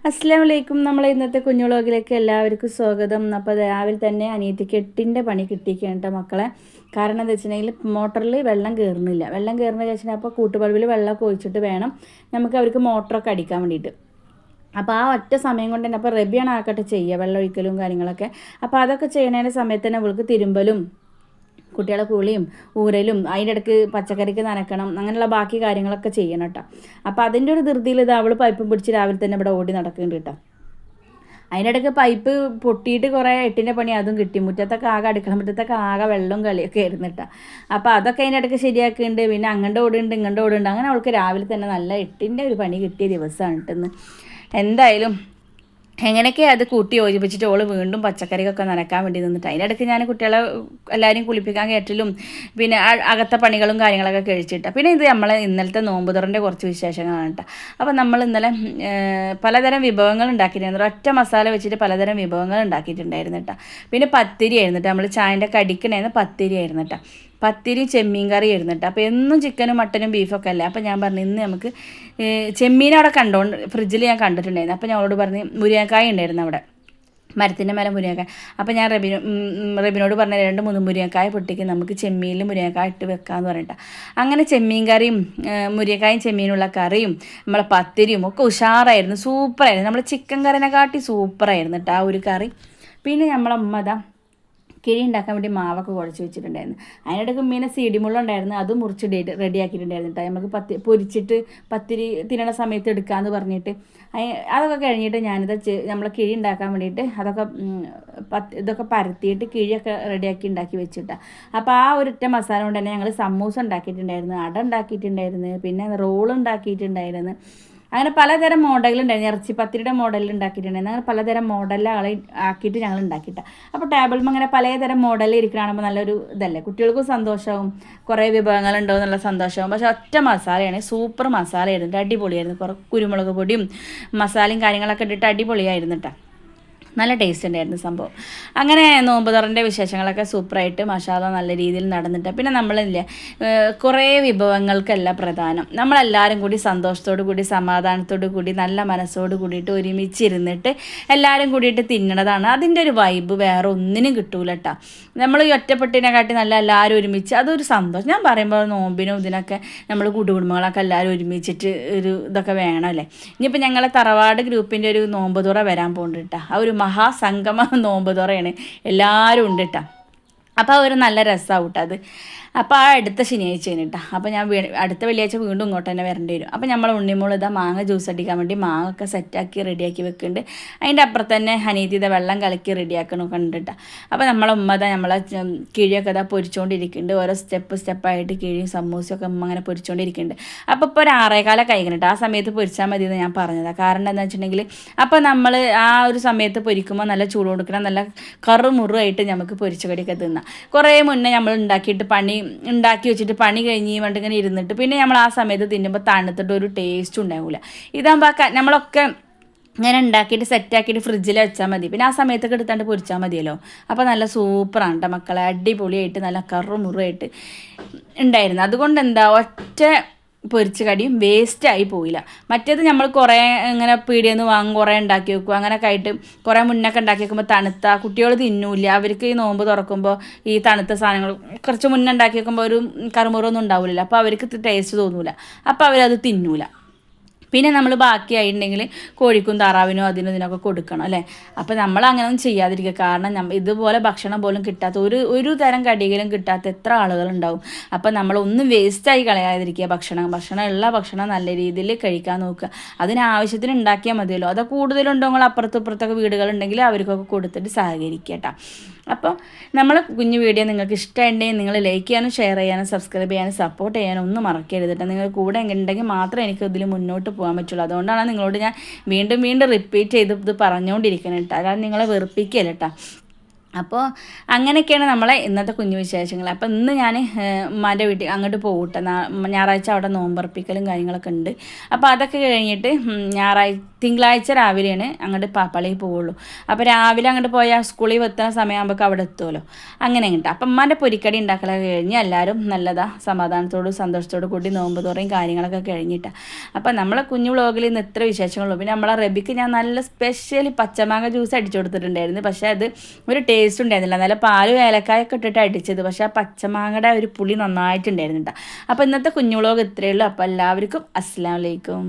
അസ്സലാമലൈക്കും. നമ്മളെ ഇന്നത്തെ കുഞ്ഞു വ്ളോഗിലേക്ക് എല്ലാവർക്കും സ്വാഗതം. അപ്പോൾ രാവിലെ തന്നെ അനിയത്തിക്ക് 8ൻ്റെ പണി കിട്ടിക്കേണ്ട മക്കളെ. കാരണം എന്താ വെച്ചിട്ടുണ്ടെങ്കിൽ മോട്ടറിൽ വെള്ളം കയറുന്നില്ല. വെള്ളം കയറുന്ന വെച്ചിട്ടുണ്ടെങ്കിൽ അപ്പോൾ കൂട്ടുപളവിൽ വെള്ളമൊക്കെ ഒഴിച്ചിട്ട് വേണം നമുക്ക് അവർക്ക് മോട്ടറൊക്കെ അടിക്കാൻ വേണ്ടിയിട്ട്. അപ്പോൾ ആ ഒറ്റ സമയം കൊണ്ട് തന്നെ അപ്പോൾ റബിയാണ് ആക്കട്ടെ ചെയ്യുക വെള്ളം ഒഴിക്കലും കാര്യങ്ങളൊക്കെ. അപ്പോൾ അതൊക്കെ ചെയ്യുന്നതിൻ്റെ സമയത്ത് തന്നെ അവൾക്ക് തിരുമ്പലും കുട്ടികളെ കുളിയും ഊരലും അതിൻ്റെ ഇടയ്ക്ക് പച്ചക്കറിക്ക് നനക്കണം, അങ്ങനെയുള്ള ബാക്കി കാര്യങ്ങളൊക്കെ ചെയ്യണം കേട്ടോ. അപ്പോൾ അതിൻ്റെ ഒരു ധൃതിയിൽ ഇത് അവൾ പൈപ്പും പിടിച്ച് രാവിലെ തന്നെ ഇവിടെ ഓടി നടക്കുന്നുണ്ട് കേട്ടോ. അതിനിടയ്ക്ക് പൈപ്പ് പൊട്ടിയിട്ട് കുറേ 8ൻ്റെ പണി അതും കിട്ടി. മുറ്റത്തൊക്കെ ആകെ അടുക്കള മുറ്റത്തൊക്കെ ആകെ വെള്ളവും കളിയൊക്കെ ആയിരുന്നു കേട്ടോ. അപ്പോൾ അതൊക്കെ അതിൻ്റെ ഇടയ്ക്ക് ശരിയാക്കുന്നുണ്ട്. പിന്നെ അങ്ങോട്ട് ഓടുന്നുണ്ട് ഇങ്ങോട്ട് ഓടുന്നുണ്ട്. അങ്ങനെ അവൾക്ക് രാവിലെ തന്നെ നല്ല 8ൻ്റെ ഒരു പണി കിട്ടിയ ദിവസമാണ് കേട്ടെന്ന്. എന്തായാലും എങ്ങനെയൊക്കെ അത് കൂട്ടി യോജിപ്പിച്ചിട്ട് ഓള് വീണ്ടും പച്ചക്കറിക്കൊക്കെ നനക്കാൻ വേണ്ടി നിന്നിട്ട് അതിനിടയ്ക്ക് ഞാൻ കുട്ടികളെ എല്ലാവരെയും കുളിപ്പിക്കാൻ കയറ്റലും പിന്നെ അകത്തെ പണികളും കാര്യങ്ങളൊക്കെ കഴിച്ചിട്ട് പിന്നെ ഇത് നമ്മളെ ഇന്നലത്തെ നോമ്പ് തുറൻ്റെ കുറച്ച് വിശേഷങ്ങളാണ് കേട്ടോ. അപ്പോൾ നമ്മൾ ഇന്നലെ പലതരം വിഭവങ്ങൾ ഉണ്ടാക്കിയിട്ടുണ്ടായിരുന്നു. ഒറ്റ മസാല വെച്ചിട്ട് പലതരം വിഭവങ്ങൾ ഉണ്ടാക്കിയിട്ടുണ്ടായിരുന്നു കേട്ടോ. പിന്നെ പത്തിരി ആയിരുന്നു കേട്ടോ. നമ്മൾ ചായൻ്റെ കടിക്കണേന്ന് പത്തിരി ആയിരുന്നു കേട്ടോ. പത്തിരിയും ചെമ്മീൻ കറി ആയിരുന്നു കേട്ടോ. അപ്പോൾ എന്നും ചിക്കനും മട്ടനും ബീഫൊക്കെ അല്ലേ. അപ്പോൾ ഞാൻ പറഞ്ഞു ഇന്ന് നമുക്ക് ചെമ്മീൻ അവിടെ കണ്ടോണ്ട് ഫ്രിഡ്ജിൽ ഞാൻ കണ്ടിട്ടുണ്ടായിരുന്നു. അപ്പോൾ ഞാൻ അവളോട് പറഞ്ഞ് മുരിങ്ങക്കായ ഉണ്ടായിരുന്നു അവിടെ മരത്തിൻ്റെ മേലെ മുരിങ്ങക്കായ. അപ്പോൾ ഞാൻ റബിനോട് പറഞ്ഞ 2-3 മുരിങ്ങക്കായ പൊട്ടിക്ക് നമുക്ക് ചെമ്മീനിൽ മുരിങ്ങക്കായ ഇട്ട് വെക്കാമെന്ന് പറഞ്ഞിട്ട് അങ്ങനെ ചെമ്മീൻ കറിയും മുരിങ്ങക്കായും ചെമ്മീനുള്ള കറിയും നമ്മളെ പത്തിരിയും ഒക്കെ ഉഷാറായിരുന്നു, സൂപ്പറായിരുന്നു. നമ്മൾ ചിക്കൻ കറിനെ കാട്ടി സൂപ്പറായിരുന്നു കേട്ടോ ആ ഒരു കറി. പിന്നെ നമ്മളെ ഉമ്മ കിഴി ഉണ്ടാക്കാൻ വേണ്ടി മാവൊക്കെ കുഴച്ച് വെച്ചിട്ടുണ്ടായിരുന്നു. അതിനിടയ്ക്ക് മീനെ സീഡിമുള്ളുണ്ടായിരുന്നു, അത് മുറിച്ച് റെഡിയാക്കിയിട്ടുണ്ടായിരുന്നു കേട്ടോ. നമുക്ക് പൊരിച്ചിട്ട് പത്തിരി തിന്നണ സമയത്ത് എടുക്കാമെന്ന് പറഞ്ഞിട്ട് അതൊക്കെ കഴിഞ്ഞിട്ട് ഞാനിത് നമ്മളെ കിഴി ഉണ്ടാക്കാൻ വേണ്ടിയിട്ട് അതൊക്കെ ഇതൊക്കെ പരത്തിയിട്ട് കിഴിയൊക്കെ ഉണ്ടാക്കി വെച്ചിട്ടാണ്. അപ്പോൾ ആ ഒരൊറ്റ മസാല കൊണ്ട് തന്നെ ഞങ്ങൾ സമൂസ ഉണ്ടാക്കിയിട്ടുണ്ടായിരുന്നു, അട ഉണ്ടാക്കിയിട്ടുണ്ടായിരുന്നു, പിന്നെ റോൾ ഉണ്ടാക്കിയിട്ടുണ്ടായിരുന്നു. അങ്ങനെ പലതരം മോഡലുണ്ടായിരുന്നു. ഇറച്ചിപ്പത്തിരിയുടെ മോഡലിൽ ഉണ്ടാക്കിയിട്ടുണ്ടായിരുന്നു. അങ്ങനെ പലതരം മോഡലുകൾ ആക്കിയിട്ട് ഞങ്ങൾ ഉണ്ടാക്കിയിട്ടാണ്. അപ്പോൾ ടേബിളിൽ അങ്ങനെ പലതരം മോഡലിൽ ഇരിക്കണമെങ്കിൽ നല്ലൊരു ഇതല്ലേ, കുട്ടികൾക്കും സന്തോഷമാവും, കുറേ വിഭവങ്ങളുണ്ടോ എന്നുള്ള സന്തോഷമാവും. പക്ഷേ ഒറ്റ മസാലയാണ്, സൂപ്പർ മസാലയായിരുന്നു, അടിപൊളിയായിരുന്നു. കുറേ കുരുമുളക് പൊടിയും മസാലയും കാര്യങ്ങളൊക്കെ ഇട്ടിട്ട് അടിപൊളിയായിരുന്നു കേട്ടോ. നല്ല ടേസ്റ്റ് ഉണ്ടായിരുന്നു സംഭവം. അങ്ങനെ നോമ്പ് തുറൻ്റെ വിശേഷങ്ങളൊക്കെ സൂപ്പറായിട്ട് മഷാല നല്ല രീതിയിൽ നടന്നിട്ട് പിന്നെ നമ്മളില്ലേ കുറേ വിഭവങ്ങൾക്കല്ല പ്രധാനം, നമ്മളെല്ലാവരും കൂടി സന്തോഷത്തോടു കൂടി സമാധാനത്തോടു കൂടി നല്ല മനസ്സോട് കൂടിയിട്ട് ഒരുമിച്ചിരുന്നിട്ട് എല്ലാവരും കൂടിയിട്ട് തിന്നണതാണ്. അതിൻ്റെ ഒരു വൈബ് വേറെ ഒന്നിനും കിട്ടൂല കേട്ടോ. നമ്മൾ ഈ ഒറ്റപ്പെട്ടിനെക്കാട്ടി നല്ല എല്ലാവരും ഒരുമിച്ച് അതൊരു സന്തോഷം. ഞാൻ പറയുമ്പോൾ നോമ്പിനും ഇതിനൊക്കെ നമ്മൾ കൂട്ടുകുടുംബങ്ങളൊക്കെ എല്ലാവരും ഒരുമിച്ചിട്ട് ഒരു ഇതൊക്കെ വേണമല്ലേ. ഇനിയിപ്പോൾ ഞങ്ങളെ തറവാട് ഗ്രൂപ്പിൻ്റെ ഒരു നോമ്പ് തുറ വരാൻ പോകുന്നുണ്ട് കേട്ടോ. ആ ഒരു മഹാസംഗമ നോമ്പ് തുറയാണ്, എല്ലാവരും ഉണ്ട് കേട്ടോ. അപ്പോൾ ഒരു നല്ല രസമാവും കേട്ടോ അത്. അപ്പോൾ ആ അടുത്ത ശനിയാഴ്ച കേട്ടോ. അപ്പോൾ ഞാൻ അടുത്ത വെള്ളിയാഴ്ച വീണ്ടും ഇങ്ങോട്ട് തന്നെ വരേണ്ടി വരും. അപ്പോൾ നമ്മൾ ഉണ്ണിമോൾ ഇതാ മാങ്ങ ജ്യൂസ് അടിക്കാൻ വേണ്ടി മാങ്ങ ഒക്കെ സെറ്റാക്കി റെഡിയാക്കി വെക്കുന്നുണ്ട്. അതിൻ്റെ അപ്പുറത്ത് തന്നെ ഹനീതിയുടെ വെള്ളം കലക്കി റെഡിയാക്കണമൊക്കെ ഉണ്ട് കേട്ടോ. അപ്പോൾ നമ്മളെ ഉമ്മ നമ്മളെ കിഴിയൊക്കെ ഇതാ പൊരിച്ചുകൊണ്ടിരിക്കുന്നുണ്ട്. ഓരോ സ്റ്റെപ്പായിട്ട് കിഴിയും സമൂസയൊക്കെ ഉമ്മ അങ്ങനെ പൊരിച്ചുകൊണ്ടിരിക്കുന്നുണ്ട്. അപ്പോൾ ഇപ്പോൾ ഒരു 6:15 കഴിക്കണം കേട്ടോ. ആ സമയത്ത് പൊരിച്ചാൽ മതി എന്ന് ഞാൻ പറഞ്ഞതാണ്. കാരണം എന്താണെന്ന് വെച്ചിട്ടുണ്ടെങ്കിൽ അപ്പോൾ നമ്മൾ ആ ഒരു സമയത്ത് പൊരിക്കുമ്പോൾ നല്ല ചൂട് കൊടുക്കണം, നല്ല കറുമുറുമായിട്ട് നമുക്ക് പൊരിച്ച കടിയൊക്കെ തിന്നാം. കുറേ മുന്നേ നമ്മൾ ഉണ്ടാക്കി വെച്ചിട്ട് പണി കഴിഞ്ഞ് വേണ്ട ഇങ്ങനെ ഇരുന്നിട്ട് പിന്നെ നമ്മൾ ആ സമയത്ത് തിന്നുമ്പോൾ തണുത്തിട്ട് ഒരു ടേസ്റ്റ് ഉണ്ടാവില്ല. ഇതാകുമ്പോൾ നമ്മളൊക്കെ ഇങ്ങനെ ഉണ്ടാക്കിയിട്ട് സെറ്റാക്കിയിട്ട് ഫ്രിഡ്ജിൽ വെച്ചാൽ മതി. പിന്നെ ആ സമയത്തൊക്കെ എടുത്താണ്ട് പൊരിച്ചാൽ മതിയല്ലോ. അപ്പോൾ നല്ല സൂപ്പറാണ് കേട്ടോ മക്കളെ, അടിപൊളിയായിട്ട് നല്ല കറുമുറുമായിട്ട് ഉണ്ടായിരുന്നു. അതുകൊണ്ട് എന്താ ഒറ്റ പൊരിച്ച കടിയും വേസ്റ്റായി പോയില്ല. മറ്റേത് നമ്മൾ കുറേ ഇങ്ങനെ പീടിയിൽ നിന്ന് വാങ്ങും, കുറേ ഉണ്ടാക്കി വെക്കും, അങ്ങനെയൊക്കെ ആയിട്ട് കുറേ മുന്നൊക്കെ ഉണ്ടാക്കി വെക്കുമ്പോൾ തണുത്ത കുട്ടികൾ തിന്നൂല്ല. അവർക്ക് ഈ നോമ്പ് തുറക്കുമ്പോൾ ഈ തണുത്ത സാധനങ്ങൾ കുറച്ച് മുന്നേ ഉണ്ടാക്കി വെക്കുമ്പോൾ ഒരു കറുമുറൊന്നും ഉണ്ടാവില്ല. അപ്പോൾ അവർക്ക് ടേസ്റ്റ് തോന്നൂല, അപ്പോൾ അവരത് തിന്നൂല. പിന്നെ നമ്മൾ ബാക്കിയായിട്ടുണ്ടെങ്കിൽ കോഴിക്കും താറാവിനും ഇതിനൊക്കെ കൊടുക്കണം അല്ലേ. അപ്പോൾ നമ്മൾ അങ്ങനെയൊന്നും ചെയ്യാതിരിക്കുക. കാരണം ഇതുപോലെ ഭക്ഷണം പോലും കിട്ടാത്ത ഒരു തരം കടികളും കിട്ടാത്ത എത്ര ആളുകളുണ്ടാവും. അപ്പോൾ നമ്മളൊന്നും വേസ്റ്റായി കളയാതിരിക്കുക. ഭക്ഷണം നല്ല രീതിയിൽ കഴിക്കാൻ നോക്കുക. അതിനാവശ്യത്തിന് ഉണ്ടാക്കിയാൽ മതിയല്ലോ. അത് കൂടുതലുണ്ടെങ്കിൽ അപ്പുറത്തും ഇപ്പുറത്തൊക്കെ വീടുകളുണ്ടെങ്കിൽ അവർക്കൊക്കെ കൊടുത്തിട്ട് സഹകരിക്കുക കേട്ടോ. അപ്പോൾ നമ്മൾ കുഞ്ഞു വീഡിയോ നിങ്ങൾക്ക് ഇഷ്ടമുണ്ടെങ്കിൽ നിങ്ങൾ ലൈക്ക് ചെയ്യാനും ഷെയർ ചെയ്യാനും സബ്സ്ക്രൈബ് ചെയ്യാനും സപ്പോർട്ട് ചെയ്യാനും ഒന്നും മറക്കരുത് കേട്ടോ. നിങ്ങൾ കൂടെ ഉണ്ടെങ്കിൽ മാത്രമേ എനിക്ക് ഇതിൽ മുന്നോട്ട് പോകാൻ പറ്റുള്ളൂ. അതുകൊണ്ടാണ് നിങ്ങളോട് ഞാൻ വീണ്ടും റിപ്പീറ്റ് ചെയ്ത് ഇത് പറഞ്ഞുകൊണ്ടിരിക്കുന്നത് കേട്ടോ. അല്ലാതെ നിങ്ങളെ വെറുപ്പിക്കുകയല്ല കേട്ടോ. അപ്പോൾ അങ്ങനെയൊക്കെയാണ് നമ്മളെ ഇന്നത്തെ കുഞ്ഞു വിശേഷങ്ങൾ. അപ്പോൾ ഇന്ന് ഞാൻ ഉമ്മാൻ്റെ വീട്ടിൽ അങ്ങോട്ട് പോകട്ടെ. ഞായറാഴ്ച അവിടെ നോമ്പർപ്പിക്കലും കാര്യങ്ങളൊക്കെ ഉണ്ട്. അപ്പോൾ അതൊക്കെ കഴിഞ്ഞിട്ട് തിങ്കളാഴ്ച രാവിലെയാണ് അങ്ങോട്ട് പാപ്പാളിയിൽ പോവുള്ളൂ. അപ്പോൾ രാവിലെ അങ്ങോട്ട് പോയാൽ സ്കൂളിൽ എത്തുന്ന സമയമാകുമ്പോൾ അവിടെ എത്തുമല്ലോ. അങ്ങനെ ഉണ്ട്. അപ്പം ഉമ്മാൻ്റെ പൊരിക്കടി ഉണ്ടാക്കലൊക്കെ കഴിഞ്ഞ് എല്ലാവരും സമാധാനത്തോടും സന്തോഷത്തോടു കൂടി നോമ്പ് തുറയും കാര്യങ്ങളൊക്കെ കഴിഞ്ഞിട്ടാണ്. അപ്പോൾ നമ്മളെ കുഞ്ഞു വ്ളോഗിൽ ഇന്ന് ഇത്ര വിശേഷങ്ങളുള്ളൂ. പിന്നെ നമ്മളെ റബിക്ക് ഞാൻ നല്ല സ്പെഷ്യലി പച്ചമാങ്ങ ജ്യൂസ് അടിച്ചു കൊടുത്തിട്ടുണ്ടായിരുന്നു. പക്ഷേ അത് ഒരു ടേസ്റ്റ് ഉണ്ടായിരുന്നില്ല. നല്ല പാലും ഏലക്കായൊക്കെ ഇട്ടിട്ട് അടിച്ചത്. പക്ഷേ ആ പച്ചമാങ്ങയുടെ ഒരു പുളി നന്നായിട്ടുണ്ടായിരുന്നു കേട്ടോ. അപ്പോൾ ഇന്നത്തെ കുഞ്ഞു വ്ളോഗ് ഇത്രയേ ഉള്ളൂ. അപ്പോൾ എല്ലാവർക്കും അസ്സലാമു അലൈക്കും.